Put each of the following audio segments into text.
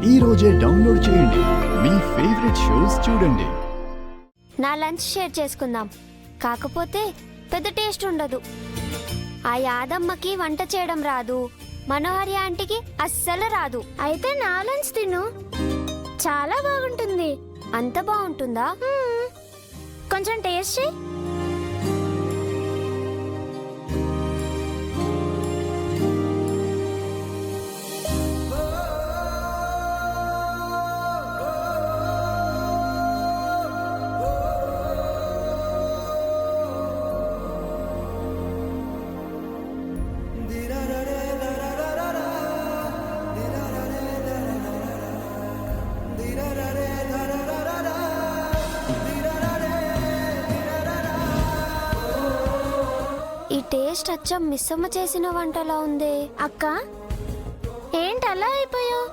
ఈ రోజే డౌన్లోడ్ చేయండి. మీ ఫేవరెట్ షోస్ చూడండి. నా లంచ్ షేర్ చేసుకుందాం. కాకపోతే పెద్ద టేస్ట్ ఉండదు. ఆ యాదమ్మకి వంట చేయడం రాదు, మనోహరి ఆంటీకి అస్సలు రాదు. అయితే నా లంచ్ తిను, చాలా బాగుంటుంది. అంత బాగుంటుందా? కొంచెం టేస్ట్ చేయి. ఈ టేస్ట్ అచ్చం మిస్సమ్మ చేసిన వంటలా ఉంది. అక్క, ఏంటి అలా అయిపోయావు?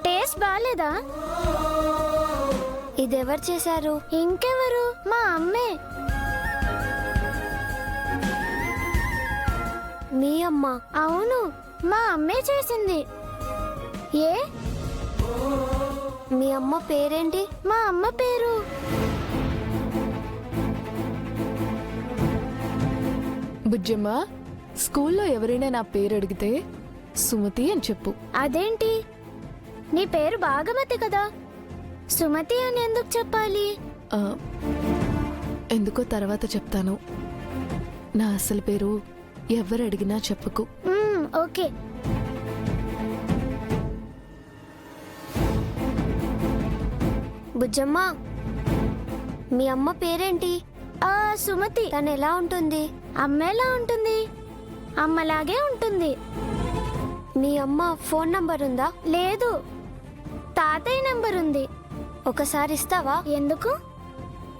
టేస్ట్ బాగాలేదా? ఇదెవరు చేశారు? ఇంకెవరు, మా అమ్మే. మీ అమ్మ? అవును, మా అమ్మే చేసింది. ఏ, మీ అమ్మ పేరేంటి? మా అమ్మ పేరు బుజ్జమ్మ. స్కూల్లో ఎవరైనా నా పేరు అడిగితే సుమతి అని చెప్పు. అదేంటి, నీ పేరు బాగమతి కదా, సుమతి అని ఎందుకు చెప్పాలి? ఆ, ఎందుకో తర్వాత చెప్తాను. నా అసలు పేరు ఎవరు అడిగినా చెప్పుకు. ఓకే. బుజ్జమ్మ, మీ అమ్మ పేరేంటి? సుమతి. తను ఎలా ఉంటుంది? అమ్మేలా ఉంటుంది, అమ్మలాగే ఉంటుంది. మీ అమ్మ ఫోన్ నంబర్ ఉందా? లేదు, తాతయ్య నంబర్ ఉంది. ఒకసారి ఇస్తావా? ఎందుకు?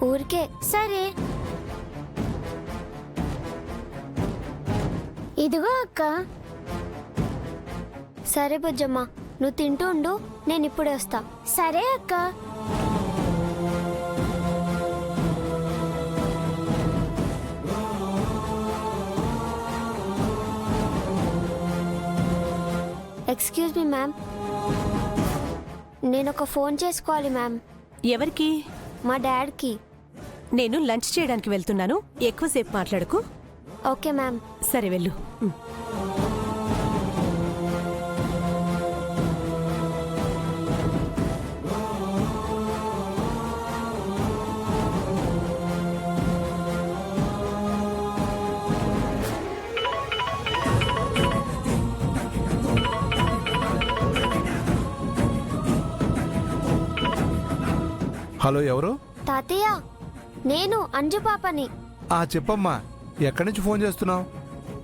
ఊరికే. సరే, ఇదిగో అక్క. సరే బుజ్జమ్మ, నువ్వు తింటూ ఉండు, నేను ఇప్పుడే వస్తా. సరే అక్క. ఎక్స్క్యూజ్ మీ మ్యామ్, నేను ఒక ఫోన్ చేసుకోవాలి మ్యామ్. ఎవరికి? మా డాడ్కి. నేను లంచ్ చేయడానికి వెళ్తున్నాను, ఎక్కువసేపు మాట్లాడకు. Okay ma'am. సరే వెళ్ళు. హలో, ఎవరు? తాతయ్య, నేను అంజు పాపని. చెప్పమ్మా, ఎక్కడి నుంచి ఫోన్ చేస్తున్నావు?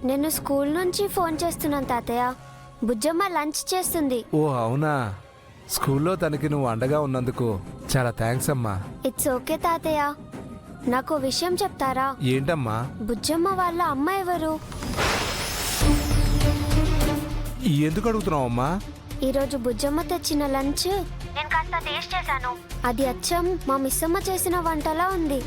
నేను స్కూల్ నుంచి ఫోన్ చేస్తున్నాను తాతయ్య. బుజ్జమ్మ లంచ్ చేస్తుంది. ఓ అవునా, స్కూల్లో తనకి నువ్వు అండగా ఉన్నందుకు చాలా థ్యాంక్స్ అమ్మా. ఇట్స్ ఓకే తాతయ్య. నాకు విషయం చెప్తారా? ఏంటమ్మా? బుజ్జమ్మ వాళ్ళ అమ్మ ఎవరు? ఎందుకు అడుగుతున్నావమ్మా? ఈరోజు బుజ్జమ్మ తెచ్చిన లంచ్ నేను కాస్త టేస్ట్ చేశాను. అది అచ్చం మా మిస్సమ్మ చేసిన వంటలా ఉంది.